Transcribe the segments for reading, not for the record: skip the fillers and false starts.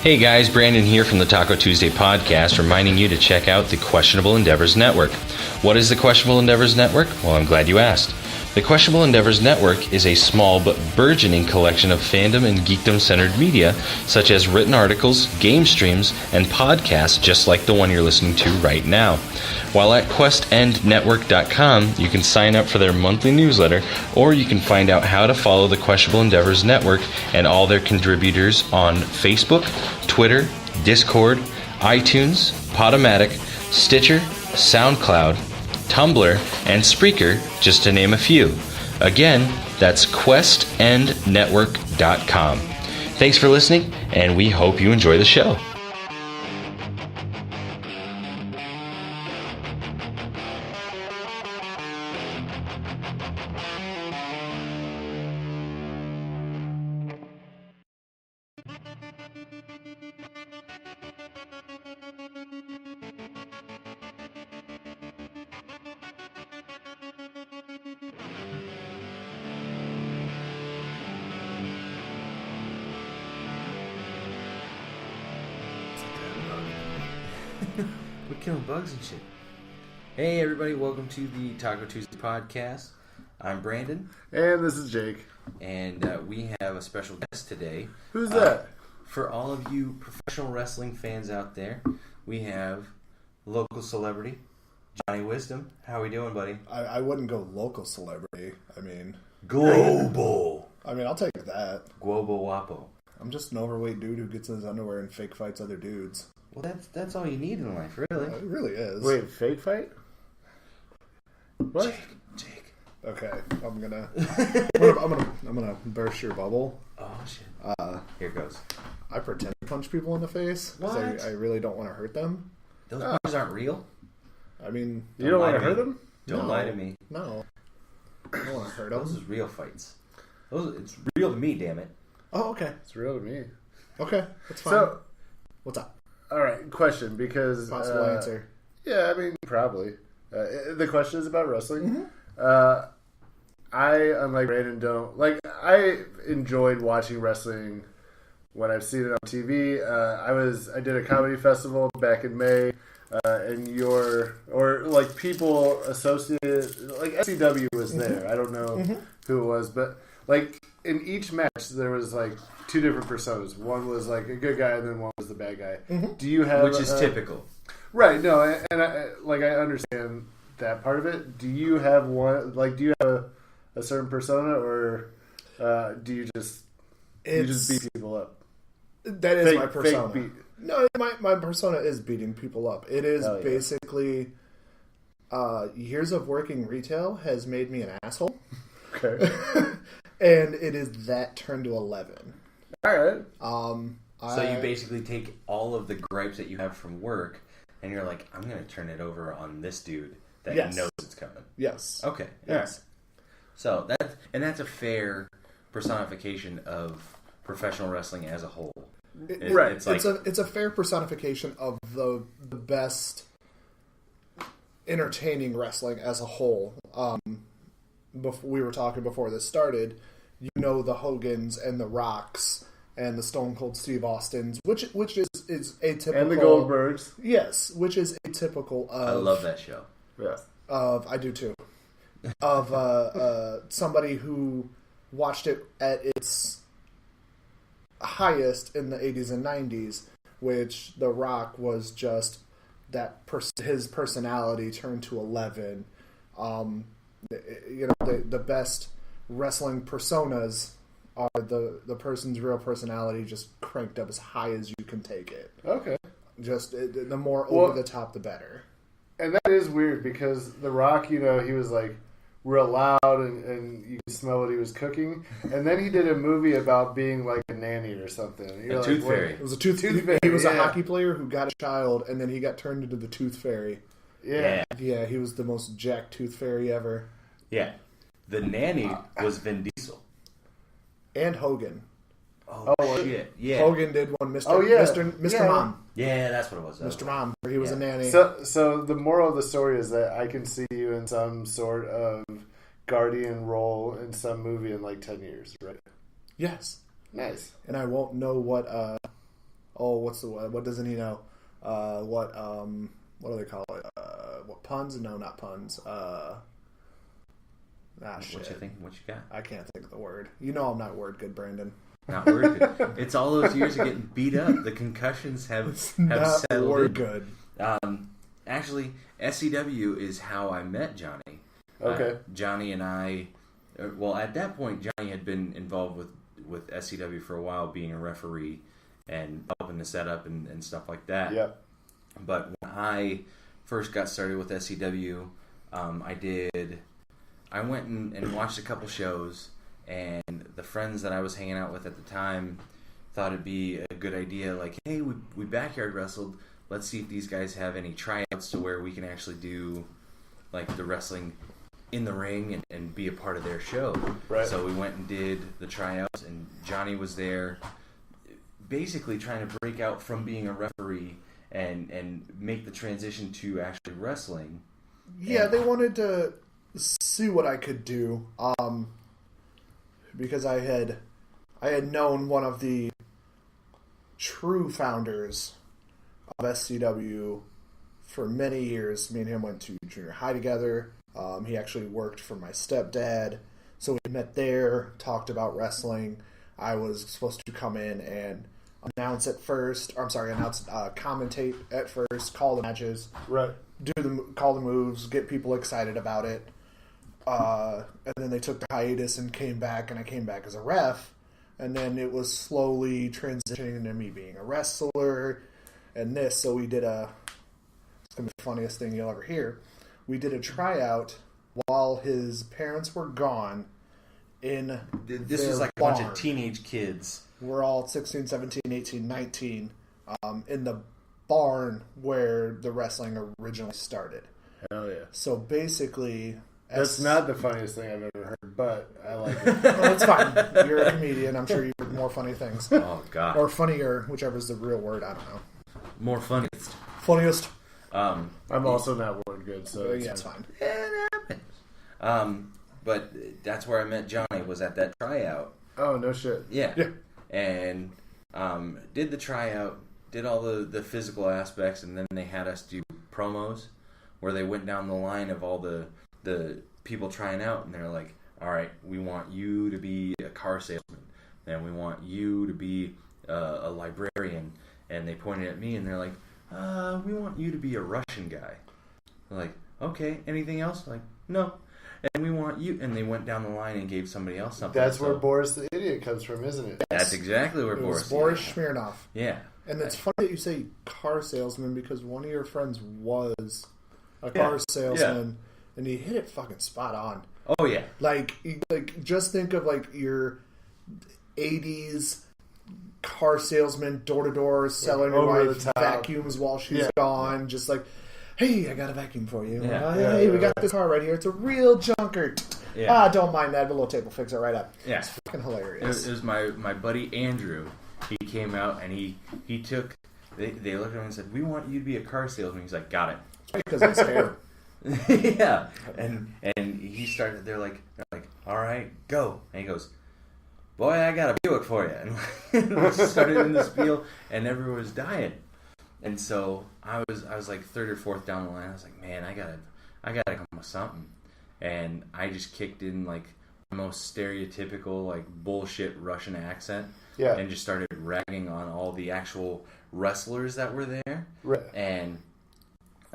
Hey guys, Brandon here from the Taco Tuesday podcast, reminding you to check out the Questionable Endeavors Network. What is the Questionable Endeavors Network? Well, I'm glad you asked. The Questionable Endeavors Network is a small but burgeoning collection of fandom and geekdom-centered media, such as written articles, game streams, and podcasts just like the one you're listening to right now. While at questendnetwork.com, you can sign up for their monthly newsletter, or you can find out how to follow the Questionable Endeavors Network and all their contributors on Facebook, Twitter, Discord, iTunes, Podomatic, Stitcher, SoundCloud, Tumblr, and Spreaker, just to name a few. Again, that's questendnetwork.com. Thanks for listening, and we hope you enjoy the show. We're killing bugs and shit. Hey everybody, welcome to the Taco Tuesday podcast. I'm Brandon. And this is Jake. And we have a special guest today. Who's that? For all of you professional wrestling fans out there, we have local celebrity, Johnny Wisdom. How are we doing, buddy? I wouldn't go local celebrity. I mean... Global. I'll take that. Global Wapo. I'm just an overweight dude who gets in his underwear and fake fights other dudes. Well, that's all you need in life, really. It really is. Wait, fake fight? What? Jake. Okay, I'm gonna burst your bubble. Oh shit. Here it goes. I pretend to punch people in the face because I really don't want to hurt them. Those punches aren't real. I mean, You don't want to hurt them? Don't lie to me. No, I don't want to hurt them. Those is real fights. It's real to me, damn it. Oh, okay, It's real to me. okay, that's fine. So, What's up? all right, question, because... Possible answer. Yeah, I mean, probably. The question is about wrestling. Mm-hmm. I, unlike Brandon, don't... Like, I enjoyed watching wrestling when I've seen it on TV. I did a comedy festival back in May, and people associated... Like, SCW was there. I don't know who it was, but, like, in each match, there was, like, two different personas. One was, like, a good guy, and then one was the bad guy. Mm-hmm. Do you have... Which is typical. Right, no, and I understand that part of it. Do you have one, like, do you have a certain persona, or do you just beat people up? That is Fake- my persona. fake beat. No, my persona is beating people up. It is Hell yeah. basically years of working retail has made me an asshole. Okay. And it is that turned to 11. All right. So you basically take all of the gripes that you have from work, and you're like, I'm going to turn it over on this dude that Yes. knows it's coming. Yes. Okay. Yes. So that's a fair personification of professional wrestling as a whole. Right. It's like It's a fair personification of the best entertaining wrestling as a whole. We were talking before this started. You know, the Hogans and the Rocks and the Stone Cold Steve Austins, which is atypical. And the Goldbergs. Yes, which is atypical of... I love that show. Yeah. I do too. Of somebody who watched it at its highest in the 80s and 90s, which The Rock was just that his personality turned to 11. The best wrestling personas are the person's real personality just cranked up as high as you can take it. Okay. Just the more over the top, the better. And that is weird, because The Rock, he was, like, real loud, and you could smell what he was cooking. And then he did a movie about being, like, a nanny or something. A tooth fairy. It was a tooth fairy. He was a hockey player who got a child, and then he got turned into the tooth fairy. Yeah. Yeah, he was the most jacked tooth fairy ever. Yeah. The nanny was Vin Diesel. And Hogan. Oh, shit. Yeah. Hogan did one, Mr. Oh, yeah. Mr. Yeah. Mom. Yeah, that's what it was. Mr. Mom, where he was a nanny. So the moral of the story is that I can see you in some sort of guardian role in some movie in like 10 years, right? Yes. Nice. And I won't know what what doesn't he know? What do they call it? What puns? No, not puns. Shit. What you think? What you got? I can't think of the word. You know I'm not word good, Brandon. Not word good. It's all those years of getting beat up. The concussions have Not settled word in. good. Actually, SCW is how I met Johnny. Okay. Johnny and I, well, at that point, Johnny had been involved with SCW for a while, being a referee and helping to set up and stuff like that. Yep. But when I first got started with SCW, I went and watched a couple shows, and the friends that I was hanging out with at the time thought it'd be a good idea, like, hey, we backyard wrestled, let's see if these guys have any tryouts to where we can actually do like the wrestling in the ring and be a part of their show. Right. So we went and did the tryouts, and Johnny was there basically trying to break out from being a referee and make the transition to actually wrestling. Yeah, they wanted to see what I could do, because I had known one of the true founders of SCW for many years. Me and him went to junior high together. He actually worked for my stepdad, so we met there, talked about wrestling. I was supposed to come in and commentate at first, call the matches, Right. call the moves, get people excited about it. And then they took the hiatus and came back, and I came back as a ref. And then it was slowly transitioning into me being a wrestler and this. So we did it's going to be the funniest thing you'll ever hear. We did a tryout while his parents were gone in This their was like a barn. bunch of teenage kids. We're all 16, 17, 18, 19 in the barn where the wrestling originally started. Hell yeah. So basically... That's not the funniest thing I've ever heard, but I like it. Well, that's fine. You're a comedian. I'm sure you've heard more funny things. Oh, God. Or funnier, whichever's the real word. I don't know. More funniest. Funniest. I'm also not word good, so Yeah, it's fine. It happens. But that's where I met Johnny, was at that tryout. Oh, no shit. Yeah. Yeah. And did the tryout, did all the physical aspects, and then they had us do promos where they went down the line of all the people trying out, and they're like, all right, we want you to be a car salesman, and we want you to be a librarian. And they pointed at me, and they're like, we want you to be a Russian guy. I'm like, okay, anything else? I'm like, no. And we want you, and they went down the line and gave somebody else something. That's where So Boris the Idiot comes from, isn't it? that's exactly where It was Boris. Boris Smirnoff. Yeah. And it's funny that you say car salesman because one of your friends was a car salesman, and he hit it fucking spot on. Oh yeah. Like just think of like your 80s car salesman, door to door, selling your Over wife the top. vacuums while she's gone. Just like, hey, I got a vacuum for you. Yeah. Hey, we got this car right here. It's a real junker. Yeah. Don't mind that. The little tape will fix it right up. Yeah. It's fucking hilarious. It was my buddy Andrew. He came out and he took. They looked at him and said, "We want you to be a car salesman." He's like, "Got it." Because it's hair. Yeah. And he started. They're like, "All right, go." And he goes, "Boy, I got a Buick for you." And we started in the spiel, and everyone was dying. And so I was like third or fourth down the line. I was like, "Man, I gotta come up with something." And I just kicked in like the most stereotypical like bullshit Russian accent. Yeah. And just started ragging on all the actual wrestlers that were there. Right. And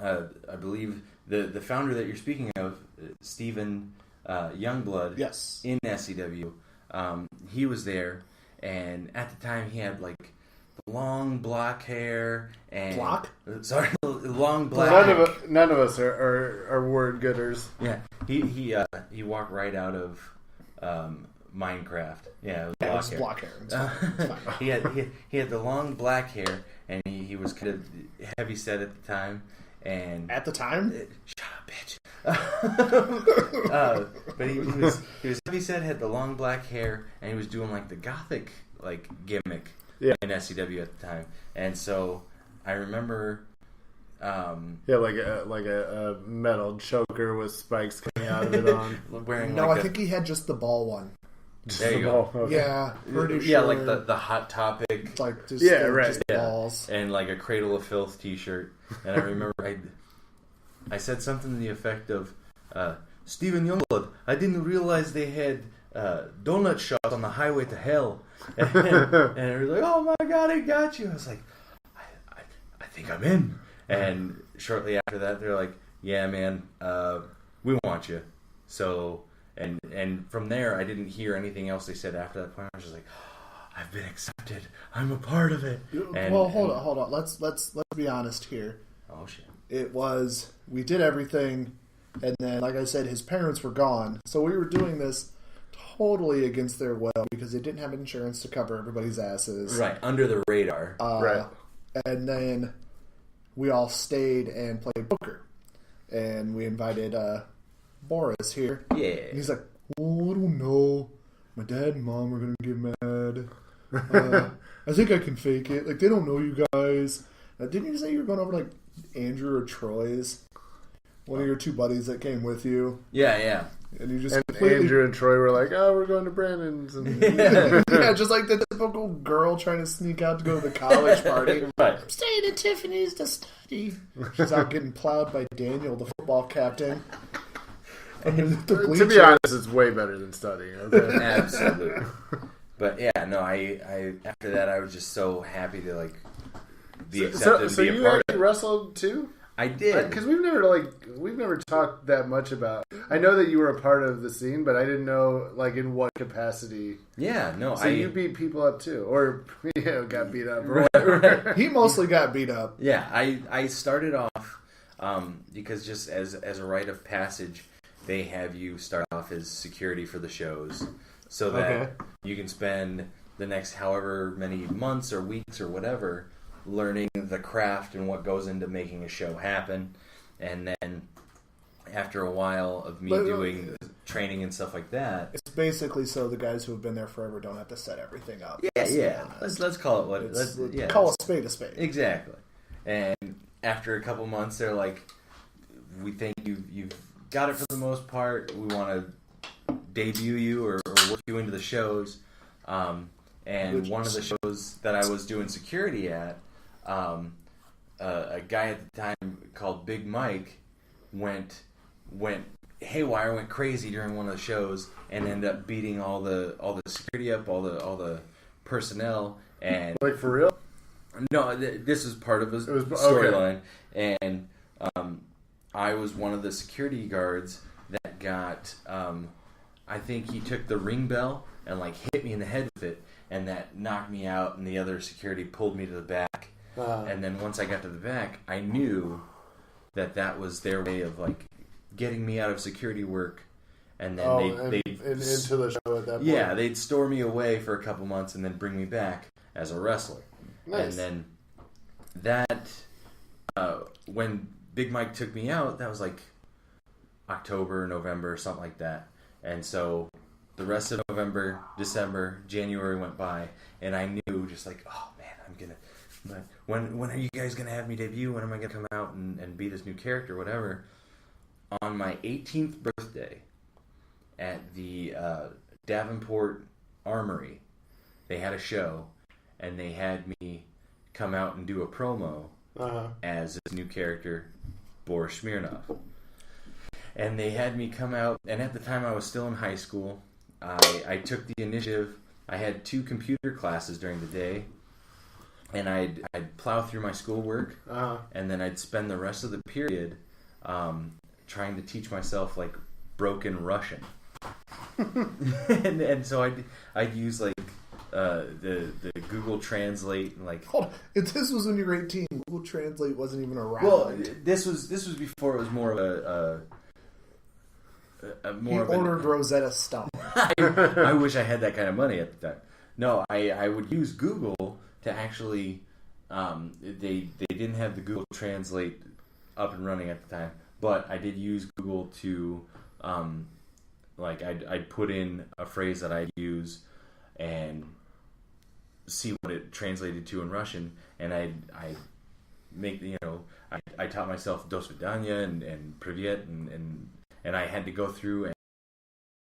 I believe the founder that you're speaking of, Stephen Youngblood, Yes. in SCW, he was there, and at the time he had like the long black hair and sorry, long black hair. None of us are word gooders. Yeah, he walked right out of Minecraft. Yeah, it was Block hair. It's fine. It's fine. he had the long black hair, and he was kind of heavy set at the time. And At the time? shut up, bitch. But he was heavy set, had the long black hair, and he was doing like the gothic like gimmick in SCW at the time. And so I remember. Like a metal choker with spikes coming out of it on. Wearing No, like I think he had just the ball one. There you go. Okay. Yeah, pretty sure. Yeah, like the Hot Topic, like just Yeah, right. just balls. and like a Cradle of Filth T-shirt. And I remember I said something to the effect of, Stephen Youngblood, I didn't realize they had donut shops on the highway to hell. And they were like, oh my god, I got you. I was like, I think I'm in. And shortly after that, they're like, yeah, man, we want you. So, and from there, I didn't hear anything else they said after that point. I was just like, I've been accepted. I'm a part of it. And, Well, hold on. Let's be honest here. Oh shit. It was, we did everything, and then, like I said, his parents were gone. So we were doing this totally against their will because they didn't have insurance to cover everybody's asses. Right, under the radar. Right. And then we all stayed and played poker. And we invited Boris here. Yeah. And he's like, oh, I don't know. My dad and mom are going to get mad. I think I can fake it. Like, they don't know you guys. Didn't you say you were going over, like, Andrew or Troy's? One of your two buddies that came with you. Yeah. And you just And completely... Andrew and Troy were like, oh, we're going to Brandon's. And yeah, just like the typical girl trying to sneak out to go to the college party. Right. I'm staying at Tiffany's to study. She's out getting plowed by Daniel, the football captain. Underneath the To be bleachers. honest, it's way better than studying. Okay. Absolutely. But yeah, no, I after that I was just so happy to like be accepted So and be you a part actually of it. wrestled too? I did. Because we've never talked that much about. I know that you were a part of the scene, but I didn't know like in what capacity. Yeah, no, So I you beat people up too, or got beat up, or whatever. He mostly got beat up. Yeah, I started off because just as a rite of passage, they have you start off as security for the shows, so that Okay. you can spend the next however many months or weeks or whatever learning the craft and what goes into making a show happen. And then after a while of me doing training and stuff like that, It's basically so the guys who have been there forever don't have to set everything up. yeah, let's call it what Call a spade a spade. Exactly. And after a couple months, they're like, we think you've got it for the most part. We want to debut you or work you into the shows. And one of the shows that I was doing security at, a guy at the time called Big Mike went haywire, went crazy during one of the shows, and ended up beating all the security up, all the personnel, and Like for real? no, this was part of his was- storyline, and I was one of the security guards that got. I think he took the ring bell and like hit me in the head with it, and that knocked me out. And the other security pulled me to the back, and then once I got to the back, I knew that was their way of like getting me out of security work, and then they into the show at that point. yeah, they'd store me away for a couple months and then bring me back as a wrestler. Nice. And then when Big Mike took me out, that was like October, November, something like that. And so the rest of November, December, January went by, and I knew just like, oh man, I'm gonna. When are you guys gonna have me debut? When am I gonna come out and be this new character, whatever? On my 18th birthday, at the Davenport Armory, they had a show, and they had me come out and do a promo as this new character, Boris Smirnov. And they had me come out, and at the time I was still in high school. I took the initiative. I had 2 computer classes during the day, and I'd plow through my schoolwork, and then I'd spend the rest of the period trying to teach myself like broken Russian. and so I'd use like the Google Translate and like. Hold on. If this was when you were 18, Google Translate wasn't even around. Well, this was before it was more of a he more of an- ordered Rosetta Stone. I wish I had that kind of money at the time. No, I would use Google to actually. They didn't have the Google Translate up and running at the time, but I did use Google to, like I'd put in a phrase that I'd use, and see what it translated to in Russian, and I make I taught myself Dos Vidanya and Privyet and I had to go through